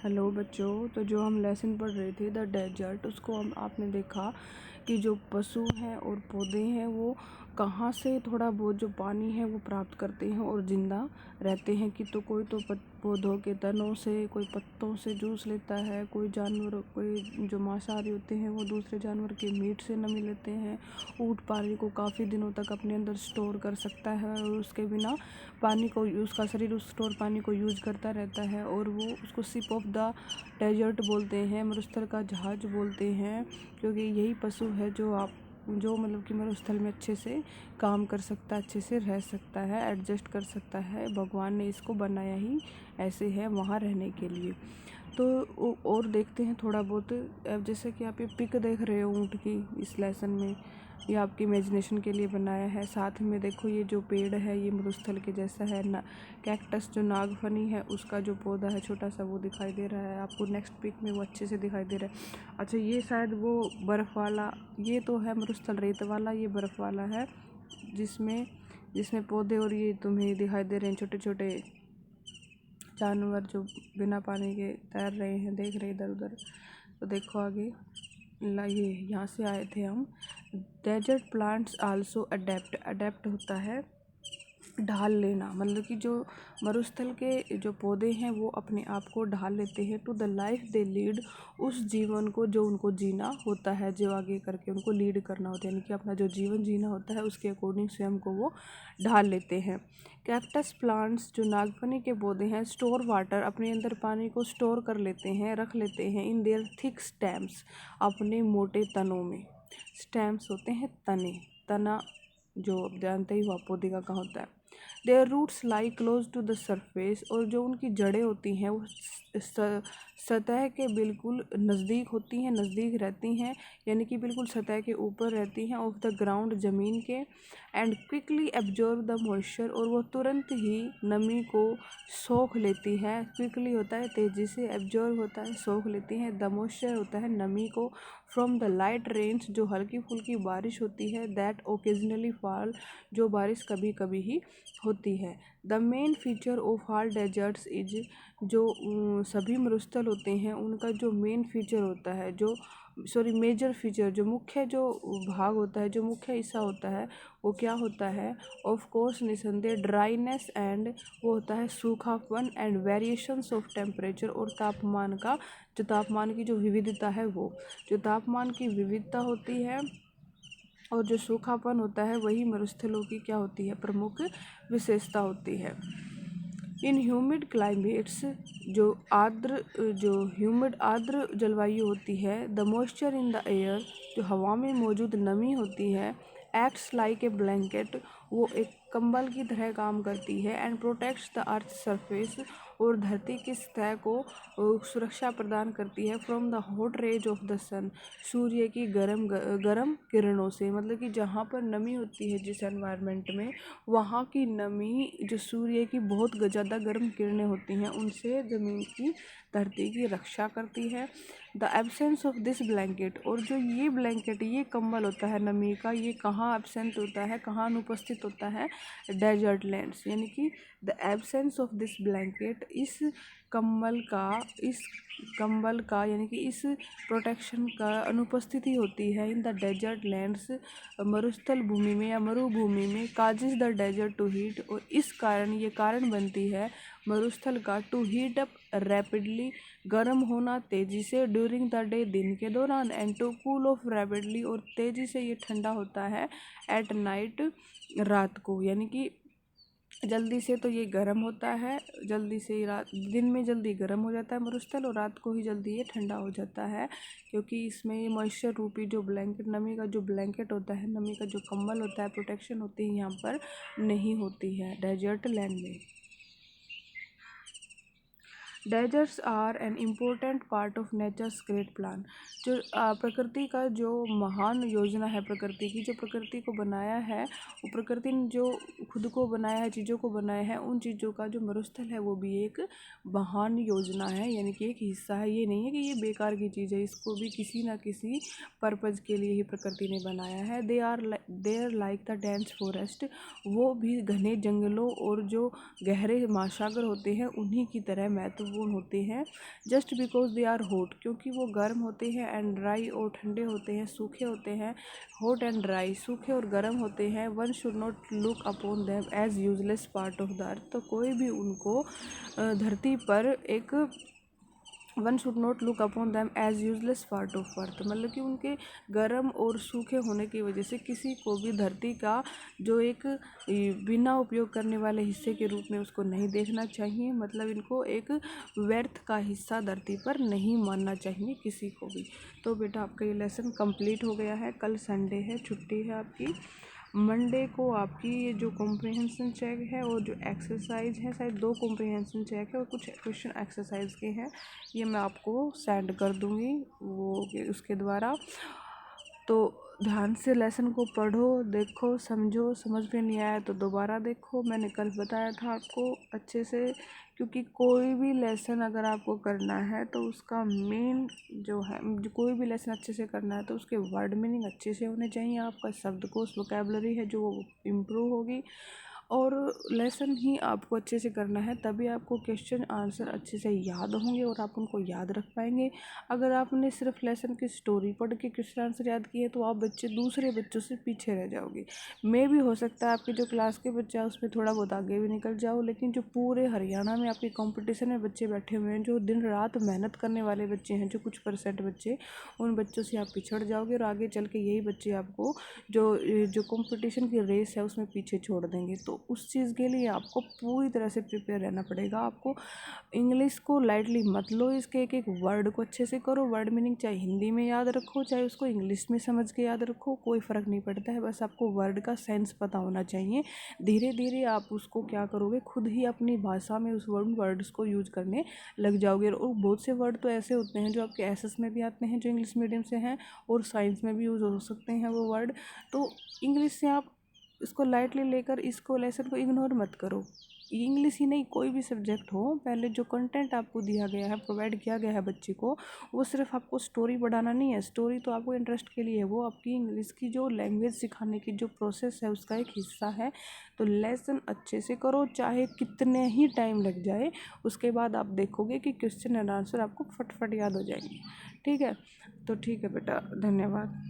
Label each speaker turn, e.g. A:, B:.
A: Hello बच्चों, तो जो हम लेसन पढ़ रहे थे द डेजर्ट, उसको हम आपने देखा कि जो पशु हैं और पौधे हैं वो कहाँ से थोड़ा बहुत जो पानी है वो प्राप्त करते हैं और ज़िंदा रहते हैं। कि तो कोई तो पौधों के तनों से, कोई पत्तों से जूस लेता है, कोई जानवर, कोई जो मांसाहारी होते हैं वो दूसरे जानवर के मीट से नमी लेते हैं। ऊँट पानी को काफ़ी दिनों तक अपने अंदर स्टोर कर सकता है और उसके बिना पानी को, उसका शरीर उस स्टोर पानी को यूज करता रहता है और वो उसको शिप ऑफ द डेजर्ट बोलते हैं, मरुस्थल का जहाज बोलते हैं। क्योंकि यही पशु है जो मतलब कि मरुस्थल में अच्छे से काम कर सकता है, अच्छे से रह सकता है, एडजस्ट कर सकता है। भगवान ने इसको बनाया ही ऐसे है वहाँ रहने के लिए। तो और देखते हैं थोड़ा बहुत। अब जैसे कि आप ये पिक देख रहे हो ऊँट की इस लेसन में, ये आपकी इमेजिनेशन के लिए बनाया है। साथ में देखो ये जो पेड़ है ये मरुस्थल के जैसा है ना, कैक्टस जो नागफनी है उसका जो पौधा है छोटा सा वो दिखाई दे रहा है आपको नेक्स्ट पिक में, वो अच्छे से दिखाई दे रहा है। अच्छा, ये शायद वो बर्फ़ वाला, ये तो है मरुस्थल रेत वाला, ये बर्फ़ वाला है जिसमें जिसमें पौधे और ये तुम्हें दिखाई दे रहे हैं छोटे छोटे जानवर जो बिना पानी के तैर रहे हैं, देख रहे इधर उधर। तो देखो आगे ये यहाँ से आए थे हम। डेजर्ट प्लांट्स आल्सो अडेप्ट होता है ढाल लेना, मतलब कि जो मरुस्थल के जो पौधे हैं वो अपने आप को ढाल लेते हैं to the life they lead, उस जीवन को जो उनको जीना होता है, जो आगे करके उनको लीड करना होता है, यानी कि अपना जो जीवन जीना होता है उसके अकॉर्डिंग स्वयं को वो ढाल लेते हैं। कैक्टस प्लांट्स जो नागफनी के पौधे हैं स्टोर वाटर, अपने अंदर पानी को स्टोर कर लेते हैं, रख लेते हैं इन देयर थिक स्टेम्स, अपने मोटे तनों में। स्टेम्स होते हैं तने, तना जो आप जानते ही हुआ पौधे का कहाँ होता है। Their roots lie close to the surface, और जो उनकी जड़ें होती हैं वो सतह के बिल्कुल नज़दीक होती हैं, नज़दीक रहती हैं, यानी कि बिल्कुल सतह के ऊपर रहती हैं ऑफ द ग्राउंड, ज़मीन के। And quickly absorb the moisture, और वो तुरंत ही नमी को सोख लेती है। क्विकली होता है तेज़ी से, एब्जॉर्ब होता है सोख लेती हैं, द मॉइस्चर होता है नमी को, फ्रॉम द लाइट रेन्स जो हल्की फुल्की बारिश होती है, दैट ओकेजनली फॉल जो बारिश कभी कभी ही होती है। The main feature of all deserts is, जो सभी मरुस्थल होते हैं उनका जो मेन फीचर होता है, जो मेजर फीचर, जो मुख्य जो भाग होता है, जो मुख्य हिस्सा होता है वो क्या होता है? ऑफ कोर्स निसंदेह ड्राइनेस एंड, वो होता है सूखापन, एंड वेरिएशंस ऑफ टेम्परेचर, और तापमान का, जो तापमान की जो विविधता है वो, जो तापमान की विविधता होती है और जो सूखापन होता है वही मरुस्थलों की क्या होती है? प्रमुख विशेषता होती है। इन ह्यूमिड क्लाइमेट्स, जो ह्यूमिड आर्द्र जलवायु होती है, the moisture in the air, जो हवा में मौजूद नमी होती है, एक्ट्स लाइक ए ब्लैंकेट, वो एक कंबल की तरह काम करती है, and protects the earth surface, और धरती की सतह को सुरक्षा प्रदान करती है, from the hot rays of the sun, सूर्य की गरम किरणों से। मतलब कि जहाँ पर नमी होती है जिस एनवायरनमेंट में, वहाँ की नमी, जो सूर्य की बहुत ज़्यादा गर्म किरणें होती हैं उनसे ज़मीन की, धरती की रक्षा करती है। The absence of this blanket, और जो ये ब्लैंकेट, ये कंबल होता है नमी का, ये कहाँ एब्सेंट होता है, कहाँ अनुपस्थित होता है? डेजर्ट लैंड्स, यानी कि the absence of this blanket, इस कंबल का यानी कि इस प्रोटेक्शन का अनुपस्थिति होती है इन द डेजर्ट लैंड्स, मरुस्थल भूमि में या मरुभूमि में। Causes the desert to heat, और इस कारण, ये कारण बनती है मरुस्थल का, टू हीट अप रैपिडली, गर्म होना तेज़ी से, ड्यूरिंग द डे, दिन के दौरान, and to cool off rapidly, और तेज़ी से ये ठंडा होता है एट नाइट, रात को। यानी कि जल्दी से तो ये गर्म होता है, जल्दी से ही रात, दिन में जल्दी गर्म हो जाता है मरुस्थल, और रात को ही जल्दी ये ठंडा हो जाता है, क्योंकि इसमें ये मॉइस्चर रूपी जो ब्लैंकेट, नमी का जो ब्लैंकेट होता है, नमी का जो कंबल होता है, प्रोटेक्शन होती है, यहाँ पर नहीं होती है डेजर्ट लैंड में। Deserts are an important part of nature's great plan, जो प्रकृति का जो महान योजना है, प्रकृति की, जो प्रकृति को बनाया है, वो प्रकृति ने जो खुद को बनाया है, चीज़ों को बनाया है, उन चीज़ों का जो मरुस्थल है वो भी एक महान योजना है, यानी कि एक हिस्सा है। ये नहीं है कि ये बेकार की चीज़ है, इसको भी किसी ना किसी पर्पज़ के लिए ही प्रकृति ने बनाया है। They are like the dense forest, वो भी घने जंगलों और जो गहरे महासागर होते हैं उन्हीं की तरह महत्व महत्वपूर्ण होते हैं। Just because they are hot, क्योंकि वो गर्म होते हैं, एंड ड्राई और ठंडे होते हैं, सूखे होते हैं। हॉट एंड ड्राई, सूखे और गर्म होते हैं। One should not look upon them as useless part of the earth. तो कोई भी उनको धरती पर एक one should not look upon them as useless part of earth, मतलब कि उनके गर्म और सूखे होने की वजह से किसी को भी धरती का जो एक बिना उपयोग करने वाले हिस्से के रूप में उसको नहीं देखना चाहिए। मतलब इनको एक व्यर्थ का हिस्सा धरती पर नहीं मानना चाहिए किसी को भी। तो बेटा आपका ये लेसन कंप्लीट हो गया है। कल संडे है, छुट्टी है आपकी। मंडे को आपकी ये जो कॉम्प्रिहेंशन चेक है और जो एक्सरसाइज है, शायद 2 कॉम्प्रिहेंशन चेक है और कुछ क्वेश्चन एक्सरसाइज के हैं, ये मैं आपको सेंड कर दूँगी वो उसके द्वारा। तो ध्यान से लेसन को पढ़ो, देखो, समझो। समझ में नहीं आया तो दोबारा देखो। मैंने कल बताया था आपको अच्छे से, क्योंकि कोई भी लेसन अगर आपको करना है तो उसका मेन जो है, कोई भी लेसन अच्छे से करना है तो उसके वर्ड मीनिंग अच्छे से होने चाहिए। आपका शब्दकोश, वोकैबुलरी है जो वो इम्प्रूव होगी, और लेसन ही आपको अच्छे से करना है, तभी आपको क्वेश्चन आंसर अच्छे से याद होंगे और आप उनको याद रख पाएंगे। अगर आपने सिर्फ लेसन की स्टोरी पढ़ के क्वेश्चन आंसर याद किए तो आप दूसरे बच्चों से पीछे रह जाओगे। मे भी हो सकता है आपके जो क्लास के बच्चे हैं उसमें थोड़ा बहुत आगे भी निकल जाओ, लेकिन जो पूरे हरियाणा में आपके कंपटीशन में बच्चे बैठे हुए हैं, जो दिन रात मेहनत करने वाले बच्चे हैं, जो कुछ % बच्चे, उन बच्चों से आप पिछड़ जाओगे और आगे चल के यही बच्चे आपको जो कंपटीशन की रेस है उसमें पीछे छोड़ देंगे। तो उस चीज़ के लिए आपको पूरी तरह से प्रिपेयर रहना पड़ेगा। आपको इंग्लिश को लाइटली मत लो, इसके एक एक वर्ड को अच्छे से करो। वर्ड मीनिंग चाहे हिंदी में याद रखो, चाहे उसको इंग्लिश में समझ के याद रखो, कोई फ़र्क नहीं पड़ता है। बस आपको वर्ड का सेंस पता होना चाहिए। धीरे धीरे आप उसको क्या करोगे, खुद ही अपनी भाषा में उस वर्ड्स को यूज करने लग जाओगे। और बहुत से वर्ड तो ऐसे होते हैं जो आपके एसएस में भी आते हैं, जो इंग्लिश मीडियम से हैं, और साइंस में भी यूज़ हो सकते हैं वो वर्ड। तो इंग्लिश से आप इसको लाइटली लेकर इसको लेसन को इग्नोर मत करो। इंग्लिश ही नहीं, कोई भी सब्जेक्ट हो, पहले जो कंटेंट आपको दिया गया है, प्रोवाइड किया गया है बच्चे को, वो सिर्फ आपको स्टोरी पढ़ाना नहीं है। स्टोरी तो आपको इंटरेस्ट के लिए है, वो आपकी इंग्लिश की जो लैंग्वेज सिखाने की जो प्रोसेस है उसका एक हिस्सा है। तो लेसन अच्छे से करो, चाहे कितने ही टाइम लग जाए। उसके बाद आप देखोगे कि क्वेश्चन एंड आंसर आपको फटफट याद हो जाएंगे। ठीक है, तो ठीक है बेटा, धन्यवाद।